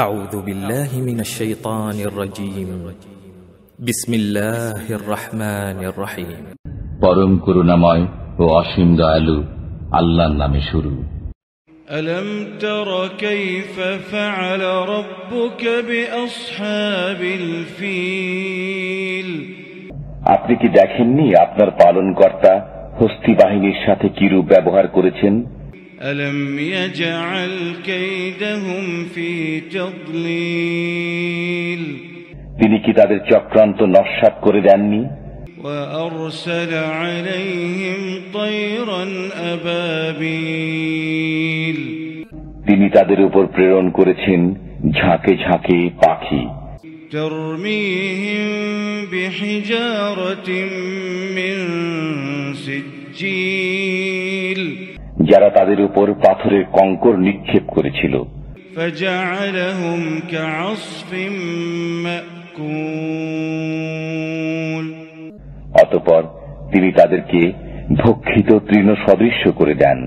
أعوذ بالله من الشيطان الرجيم بسم الله الرحمن الرحيم পরম করুণাময় ও অসীম দয়ালু আল্লাহর নামে শুরু। ألم تر كيف فعل ربك بأصحاب الفيل আপনি কি দেখেননি আপনার পালনকর্তা হস্তি বাহিনীর সাথে কিরূপ ব্যবহার করেছেন? ألم يجعل كيدهم في تضليل তিনি কি তাদের চক্রান্ত নস্যাৎ করে দেননি? وأرسل عليهم طيرا أبابيل তিনি তাদের উপর প্রেরণ করেছেন ঝাঁকে ঝাঁকে পাখি। ترميهم بحجارة من سجيل যারা তাদের উপর পাথরের কঙ্কর নিক্ষেপ করেছিল। فجعلهم كعصف مأكول অতঃপর তিনি তাদেরকে ভক্ষিত তৃণ সদৃশ্য করে দেন।